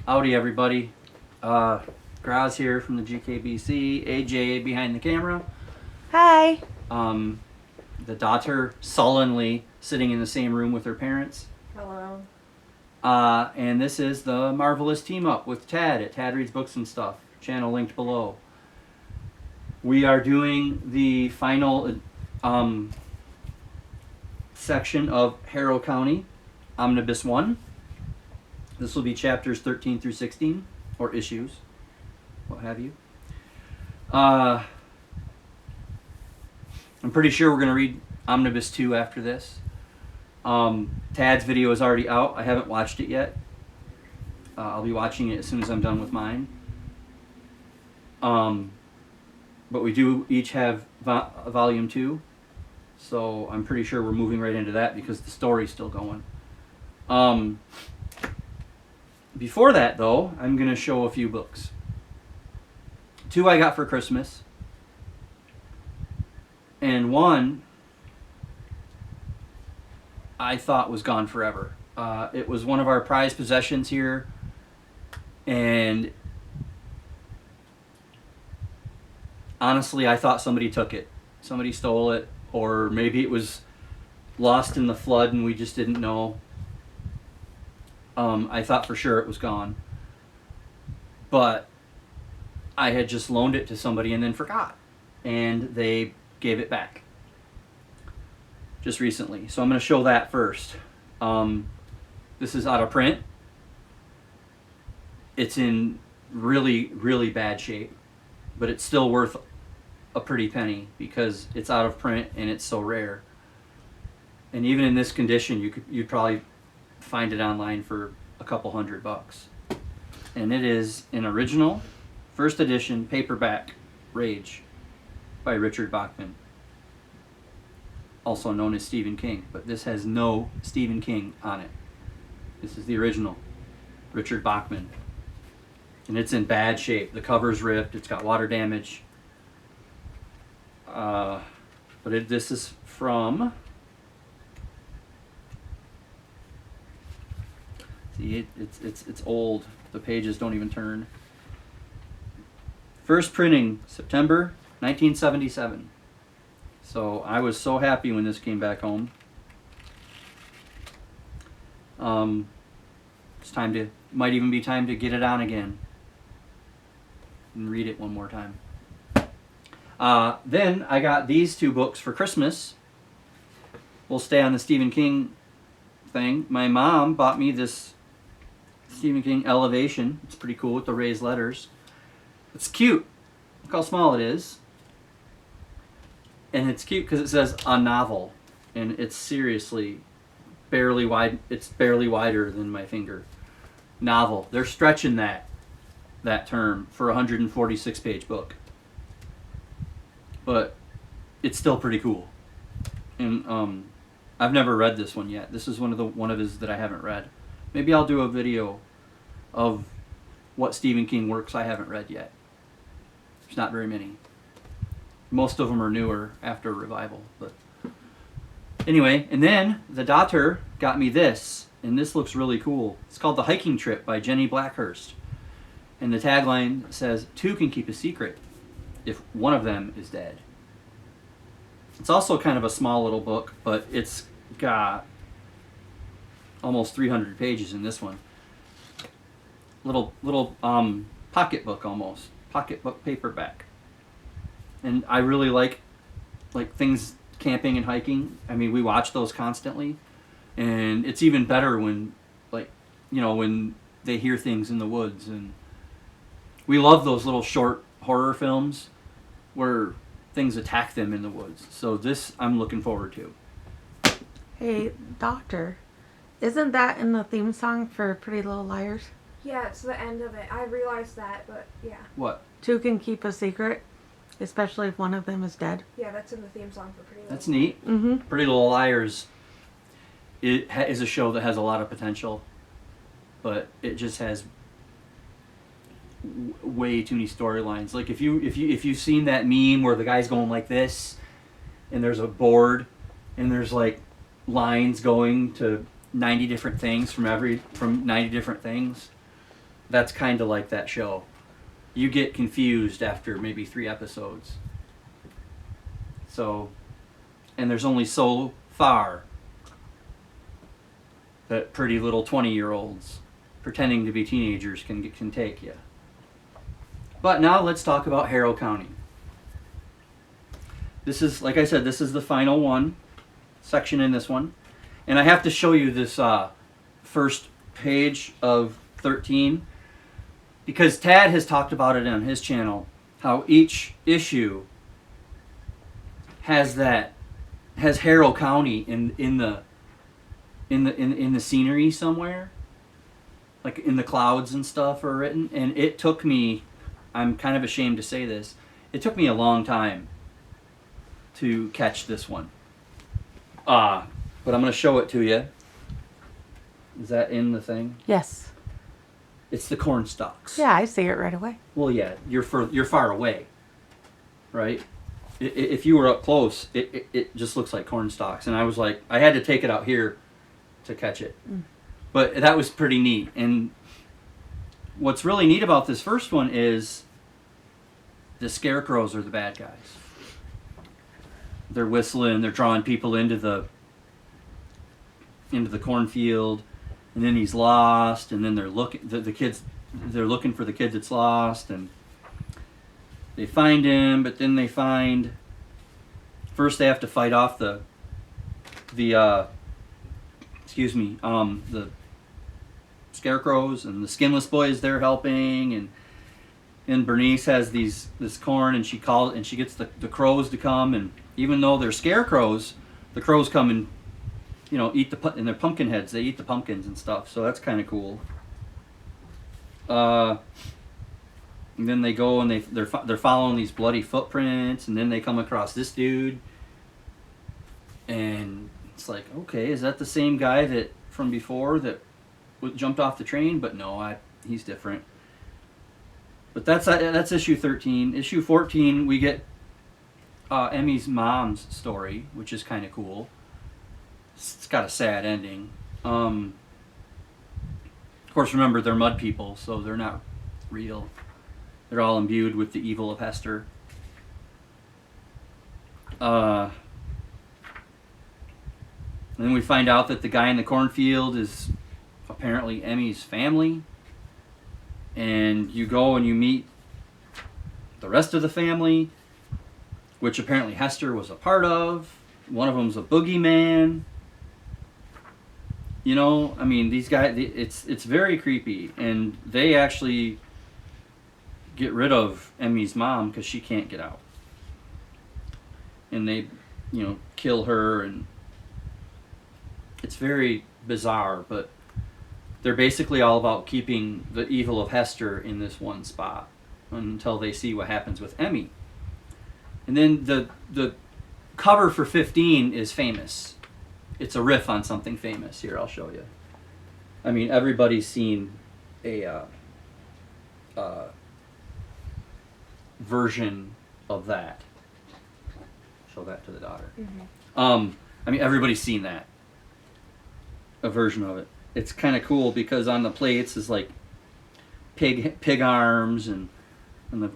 Howdy, everybody. Graz here from the GKBC. AJ behind the camera. Hi. The daughter sullenly sitting in the same room with her parents. Hello. And this is the Marvelous team up with Tad at Tad Reads Books and Stuff. Channel linked below. We are doing the final section of Harrow County, Omnibus 1. This will be chapters 13 through 16, or issues, what have you. I'm pretty sure we're going to read Omnibus 2 after this. Tad's video is already out. I haven't watched it yet. I'll be watching it as soon as I'm done with mine. But we do each have volume 2, so I'm pretty sure we're moving right into that because the story's still going. Before that, though, I'm going to show a few books. 2 I got for Christmas. And 1 I thought was gone forever. It was one of our prized possessions here. And honestly, I thought somebody took it. Somebody stole it. Or maybe it was lost in the flood and we just didn't know. I thought for sure it was gone. But I had just loaned it to somebody and then forgot. And they gave it back just recently. So I'm going to show that first. This is out of print. It's in really, really bad shape. But it's still worth a pretty penny because it's out of print and it's so rare. And even in this condition, you'd probably find it online for a couple $100. And it is an original first edition paperback Rage by Richard Bachman, also known as Stephen King, but this has no Stephen King on it. This is the original Richard Bachman, and it's in bad shape. The cover's ripped, it's got water damage, but this is from, see, it's old. The pages don't even turn. First printing, September 1977. So I was so happy when this came back home. It's time to, might even be time to get it on again and read it one more time. Then I got these 2 books for Christmas. We'll stay on the Stephen King thing. My mom bought me this Stephen King Elevation. It's pretty cool with the raised letters. It's cute. Look how small it is. And it's cute because it says a novel. And it's seriously barely wide. It's barely wider than my finger. Novel. They're stretching that term for a 146-page book. But it's still pretty cool. And I've never read this one yet. This is one of his that I haven't read. Maybe I'll do a video of what Stephen King works I haven't read yet. There's not very many. Most of them are newer after revival. But anyway, and then the daughter got me this, and this looks really cool. It's called The Hiking Trip by Jenny Blackhurst. And the tagline says, 2 can keep a secret if one of them is dead. It's also kind of a small little book, but it's got almost 300 pages in this one. Little pocketbook almost. Pocketbook paperback. And I really like things camping and hiking. I mean, we watch those constantly. And it's even better when when they hear things in the woods. And we love those little short horror films where things attack them in the woods. So this I'm looking forward to. Hey, Doctor, isn't that in the theme song for Pretty Little Liars? Yeah, it's the end of it. I realized that, but yeah. What? 2 can keep a secret, especially if one of them is dead. Yeah, that's in the theme song for Pretty Little. That's neat. Mm-hmm. Pretty Little Liars is a show that has a lot of potential, but it just has way too many storylines. Like if you've seen that meme where the guy's going like this, and there's a board, and there's like lines going to 90 different things from 90 different things. that's kind of like that show. You get confused after maybe 3 episodes. So, and there's only so far that pretty little 20-year-olds pretending to be teenagers can take you. But now let's talk about Harrow County. This is, like I said, this is the final one section in this one. And I have to show you this first page of 13 because Tad has talked about it on his channel, how each issue has Harrow County in the scenery somewhere, like in the clouds and stuff are written. And it took me, I'm kind of ashamed to say this, it took me a long time to catch this one. But I'm going to show it to you. Is that in the thing? Yes. It's the corn stalks. Yeah, I see it right away. Well, yeah, you're far away, right? If you were up close, it just looks like corn stalks. And I was like, I had to take it out here to catch it. But that was pretty neat. And what's really neat about this first one is the scarecrows are the bad guys. They're whistling, they're drawing people into the cornfield, and then he's lost, and then they're looking they're looking for the kid that's lost, and they find him, but then first they have to fight off the scarecrows, and the skinless boys they're helping, and Bernice has this corn, and she gets the crows to come, and even though they're scarecrows, the crows come and eat in their pumpkin heads. They eat the pumpkins and stuff, so that's kind of cool. And then they go and they're following these bloody footprints, and then they come across this dude, and it's like, okay, is that the same guy that from before that jumped off the train? But no, he's different. But that's issue 13. Issue 14, we get Emmy's mom's story, which is kind of cool. It's got a sad ending. Of course, remember, they're mud people, so they're not real. They're all imbued with the evil of Hester. And then we find out that the guy in the cornfield is apparently Emmy's family. And you go and you meet the rest of the family, which apparently Hester was a part of. One of them's a boogeyman. These guys, it's very creepy. And they actually get rid of Emmy's mom because she can't get out. And they, kill her, and it's very bizarre, but they're basically all about keeping the evil of Hester in this one spot until they see what happens with Emmy. And then the cover for 15 is famous. It's a riff on something famous. Here, I'll show you. I mean, everybody's seen a version of that. Show that to the daughter. Everybody's seen that. A version of it. It's kind of cool because on the plates is like pig arms, and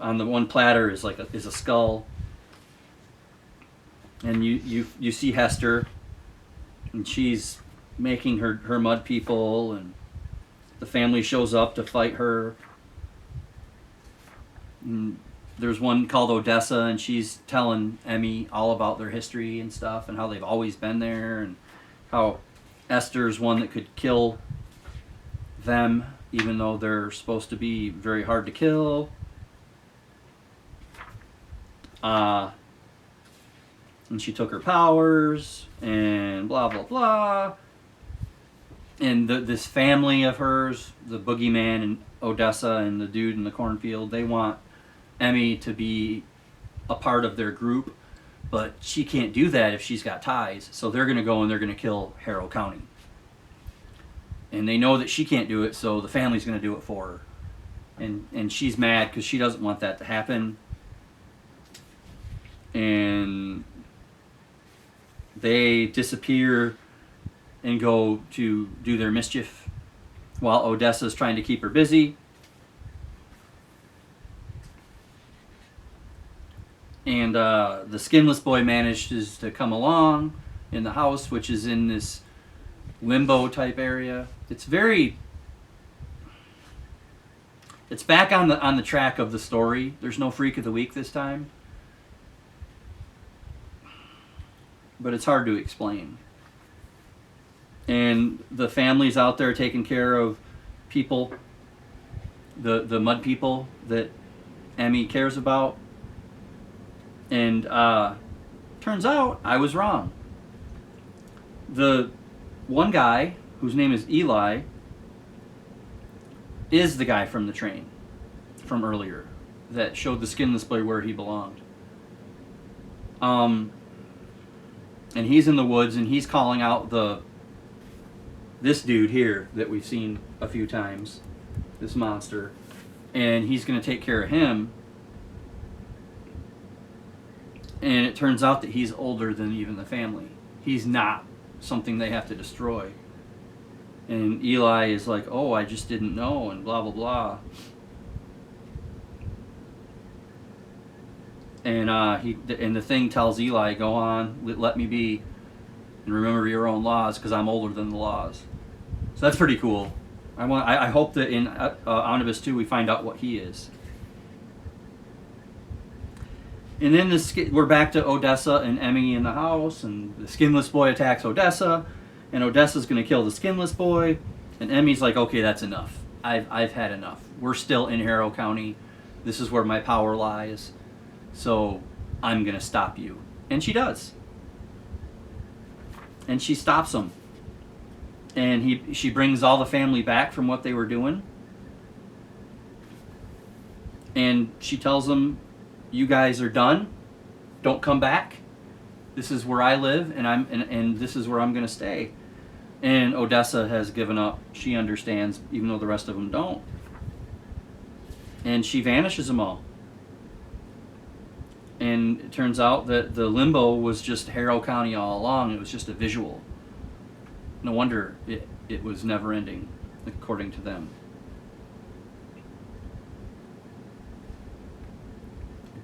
on the one platter is is a skull. And you see Hester, and she's making her mud people, and the family shows up to fight her. And there's one called Odessa, and she's telling Emmy all about their history and stuff, and how they've always been there, and how Esther's one that could kill them, even though they're supposed to be very hard to kill. And she took her powers, and blah, blah, blah. And this family of hers, the boogeyman and Odessa and the dude in the cornfield, they want Emmy to be a part of their group, but she can't do that if she's got ties. So they're going to go and they're going to kill Harrow County. And they know that she can't do it, so the family's going to do it for her. And she's mad because she doesn't want that to happen. And they disappear and go to do their mischief while Odessa's trying to keep her busy. And the skinless boy manages to come along in the house, which is in this limbo type area. It's back on the track of the story. There's no freak of the week this time, but it's hard to explain. And the family's out there taking care of people, the mud people that Emmy cares about. And turns out I was wrong. The one guy, whose name is Eli, is the guy from the train from earlier that showed the skinless boy where he belonged. And he's in the woods, and he's calling out this dude here that we've seen a few times, this monster, and he's going to take care of him. And it turns out that he's older than even the family. He's not something they have to destroy. And Eli is like, oh, I just didn't know, and blah, blah, blah. And the thing tells Eli, go on, let me be, and remember your own laws, because I'm older than the laws. So that's pretty cool. I hope that in Omnibus 2 we find out what he is. And then we're back to Odessa and Emmy in the house, and the skinless boy attacks Odessa, and Odessa's going to kill the skinless boy, and Emmy's like, okay, that's enough. I've had enough. We're still in Harrow County. This is where my power lies, so I'm going to stop you. And she does. And she stops him. And she brings all the family back from what they were doing. And she tells them, you guys are done. Don't come back. This is where I live, and this is where I'm going to stay. And Odessa has given up. She understands, even though the rest of them don't. And she vanishes them all. And it turns out that the limbo was just Harrow County all along. It was just a visual. No wonder it was never ending, according to them.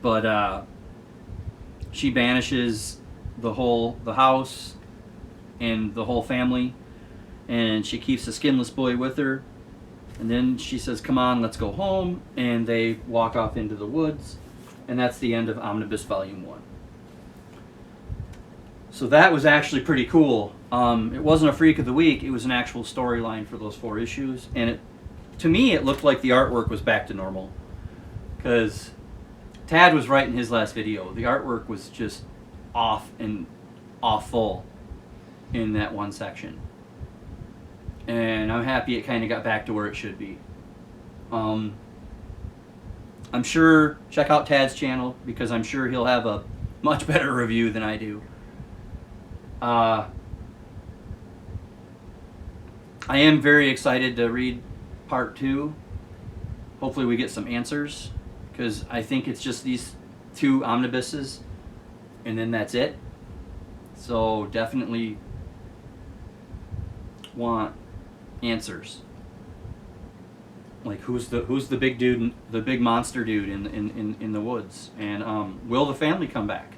But she banishes the house and the whole family, and she keeps the skinless boy with her. And then she says, come on, let's go home. And they walk off into the woods. And that's the end of Omnibus Volume 1. So that was actually pretty cool. It wasn't a freak of the week. It was an actual storyline for those 4 issues. And to me, it looked like the artwork was back to normal. Because Tad was right in his last video. The artwork was just off and awful in that one section. And I'm happy it kind of got back to where it should be. I'm sure, check out Tad's channel, because I'm sure he'll have a much better review than I do. I am very excited to read part 2. Hopefully we get some answers, because I think it's just these 2 omnibuses, and then that's it. So definitely want answers. Like who's the big dude, the big monster dude in the woods, and will the family come back?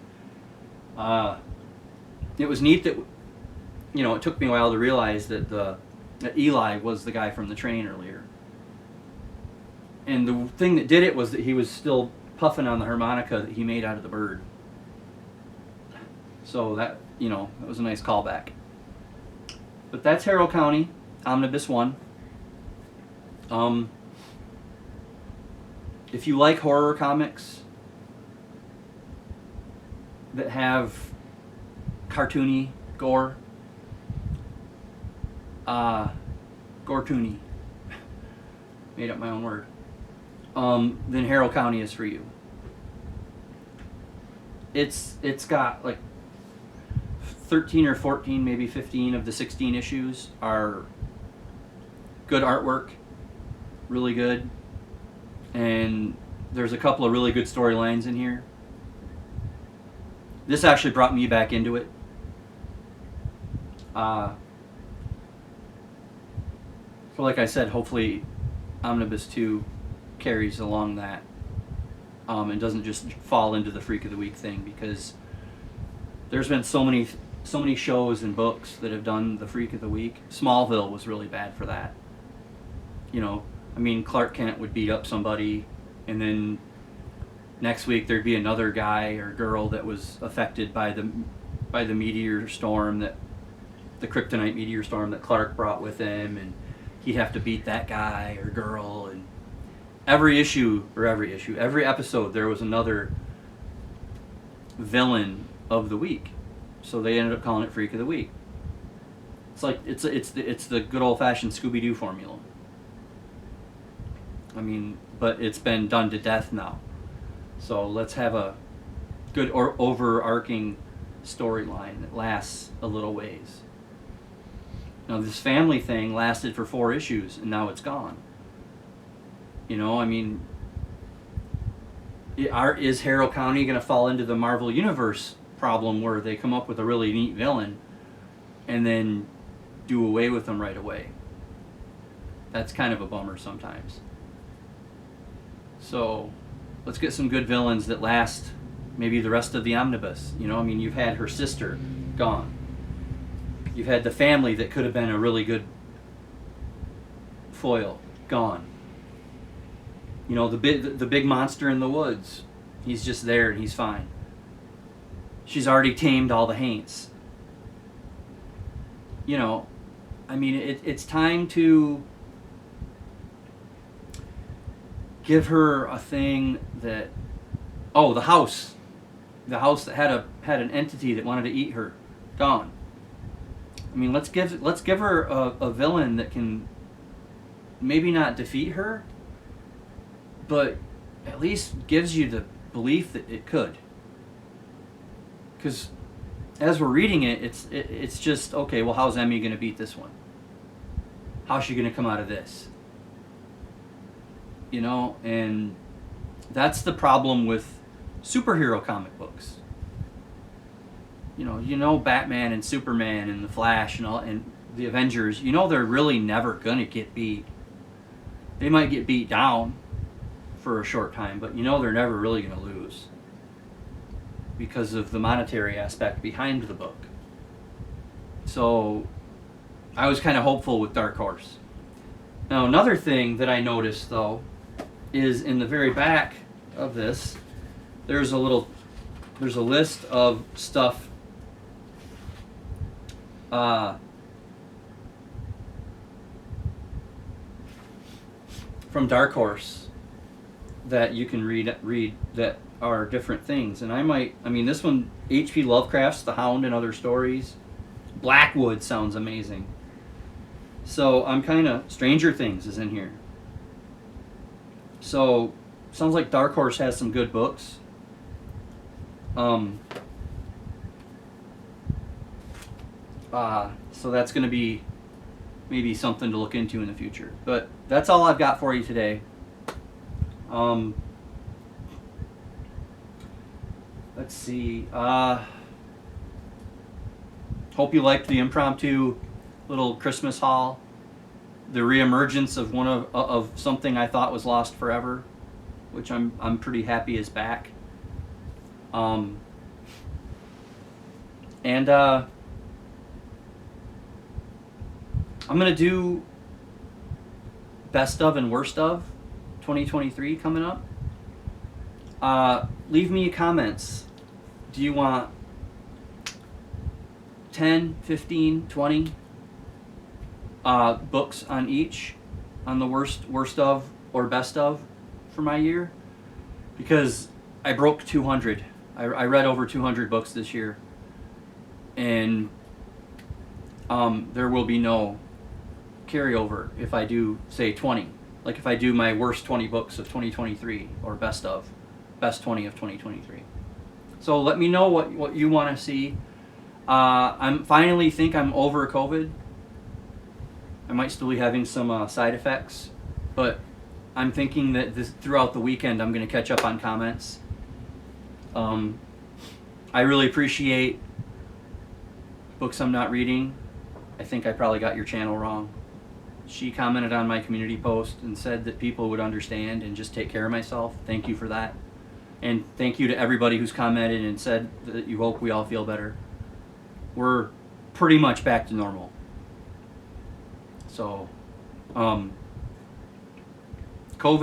It was neat that, it took me a while to realize that Eli was the guy from the train earlier. And the thing that did it was that he was still puffing on the harmonica that he made out of the bird. So that, that was a nice callback. But that's Harrow County, Omnibus 1. If you like horror comics that have cartoony gore, gore-toony, made up my own word, then Harrow County is for you. It's got like 13 or 14, maybe 15 of the 16 issues are good artwork, really good, and there's a couple of really good storylines in here. This actually brought me back into it. So like I said, hopefully Omnibus 2 carries along that. and doesn't just fall into the Freak of the Week thing, because there's been so many shows and books that have done the Freak of the Week. Smallville was really bad for that. You know, I mean, Clark Kent would beat up somebody, and then next week there'd be another guy or girl that was affected by the meteor storm, that the kryptonite meteor storm that Clark brought with him, and he'd have to beat that guy or girl. And every episode there was another villain of the week, so they ended up calling it Freak of the Week. It's like it's the good old fashioned Scooby-Doo formula. I mean, but it's been done to death now. So let's have a good or overarching storyline that lasts a little ways. Now, this family thing lasted for 4 issues, and now it's gone. You know, I mean, is Harrow County going to fall into the Marvel Universe problem where they come up with a really neat villain and then do away with them right away? That's kind of a bummer sometimes. So let's get some good villains that last maybe the rest of the omnibus. You know, I mean, you've had her sister gone. You've had the family that could have been a really good foil gone. You know, the big monster in the woods, he's just there and he's fine. She's already tamed all the Haints. You know, I mean, it's time to give her a thing that, the house that had an entity that wanted to eat her, gone. I mean, let's give her a villain that can maybe not defeat her, but at least gives you the belief that it could. Because as we're reading it, it's just, okay, well, how's Emmy going to beat this one? How's she going to come out of this? You know, and that's the problem with superhero comic books. You know, Batman and Superman and the Flash and all, and the Avengers, you know, they're really never gonna get beat. They might get beat down for a short time, but you know they're never really gonna lose because of the monetary aspect behind the book. So I was kind of hopeful with Dark Horse. Now, another thing that I noticed, though, is in the very back of this, there's a list of stuff from Dark Horse that you can read that are different things. And this one, H.P. Lovecraft's The Hound and Other Stories. Blackwood sounds amazing. So I'm kind of, Stranger Things is in here. So sounds like Dark Horse has some good books. So that's going to be maybe something to look into in the future. But that's all I've got for you today. Let's see. Hope you liked the impromptu little Christmas haul. The reemergence of one of something I thought was lost forever, which I'm pretty happy is back. I'm gonna do best of and worst of 2023 coming up. Leave me comments. Do you want 10, 15, 20 books on each, on the worst of or best of for my year? Because I broke 200. I read over 200 books this year, and there will be no carryover if I do, say, 20. Like if I do my worst 20 books of 2023 or best 20 of 2023. So let me know what you want to see. I'm finally think I'm over COVID. I might still be having some side effects, but I'm thinking that throughout the weekend I'm going to catch up on comments. I really appreciate books I'm not reading. I think I probably got your channel wrong. She commented on my community post and said that people would understand and just take care of myself. Thank you for that. And thank you to everybody who's commented and said that you hope we all feel better. We're pretty much back to normal. So, COVID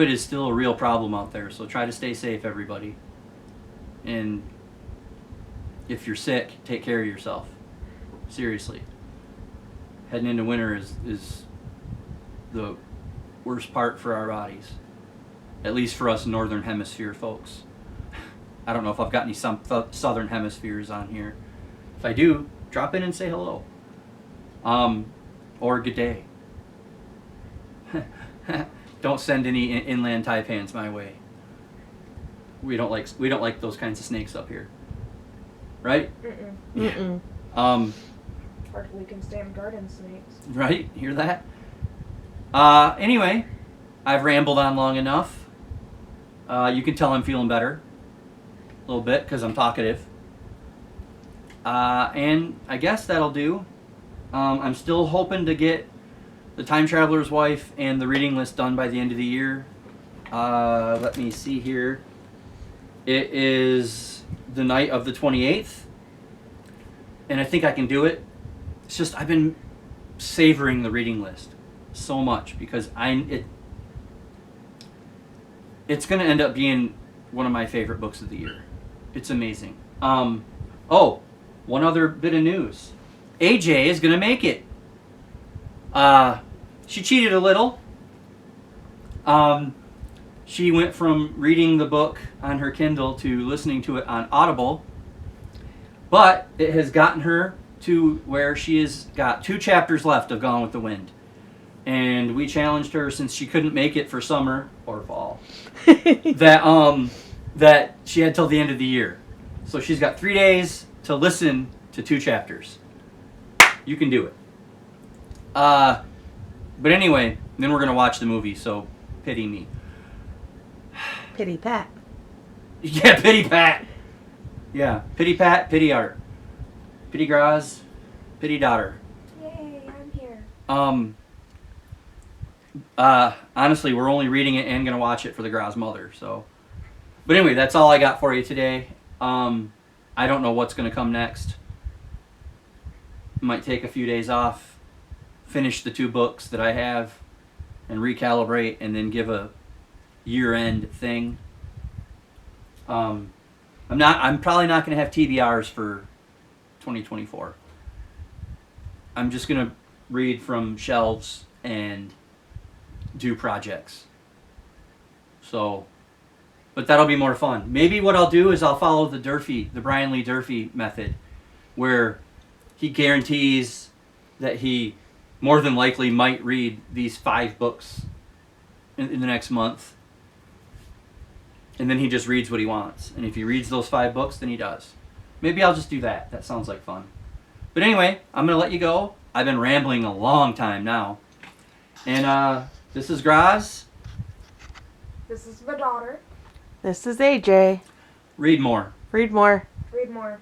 is still a real problem out there, so try to stay safe, everybody. And if you're sick, take care of yourself. Seriously. Heading into winter is the worst part for our bodies. At least for us Northern Hemisphere folks. I don't know if I've got any Southern Hemispheres on here. If I do, drop in and say hello. Or good day. Don't send any inland taipans my way. We don't like those kinds of snakes up here. Right? Mm-mm. Mm-mm. Hardly can stand garden snakes. Right? Hear that? Anyway, I've rambled on long enough. You can tell I'm feeling better. A little bit, because I'm talkative. And I guess that'll do. I'm still hoping to get The Time Traveler's Wife and the reading list done by the end of the year. Let me see here. It is the night of the 28th. And I think I can do it. It's just I've been savoring the reading list so much because it's going to end up being one of my favorite books of the year. It's amazing. Oh, one other bit of news. AJ is going to make it. She cheated a little. She went from reading the book on her Kindle to listening to it on Audible. But it has gotten her to where she has got 2 chapters left of Gone with the Wind. And we challenged her, since she couldn't make it for summer or fall, that she had till the end of the year. So she's got 3 days to listen to 2 chapters. You can do it. But anyway, then we're going to watch the movie, so pity me. Pity Pat. Yeah, pity Pat. Yeah, pity Pat, pity Art. Pity Graz, pity daughter. Yay, I'm here. Honestly, we're only reading it and gonna watch it for the Graz mother. So, but anyway, that's all I got for you today. I don't know what's gonna come next. Might take a few days off, finish the 2 books that I have, and recalibrate, and then give a year-end thing. I'm probably not gonna have TBRs for 2024. I'm just gonna read from shelves and do projects. So, but that'll be more fun. Maybe what I'll do is I'll follow the Brian Lee Durfee method, where he guarantees that he more than likely might read these 5 books in the next month. And then he just reads what he wants. And if he reads those 5 books, then he does. Maybe I'll just do that. That sounds like fun. But anyway, I'm going to let you go. I've been rambling a long time now. And this is Graz. This is the daughter. This is AJ. Read more. Read more. Read more.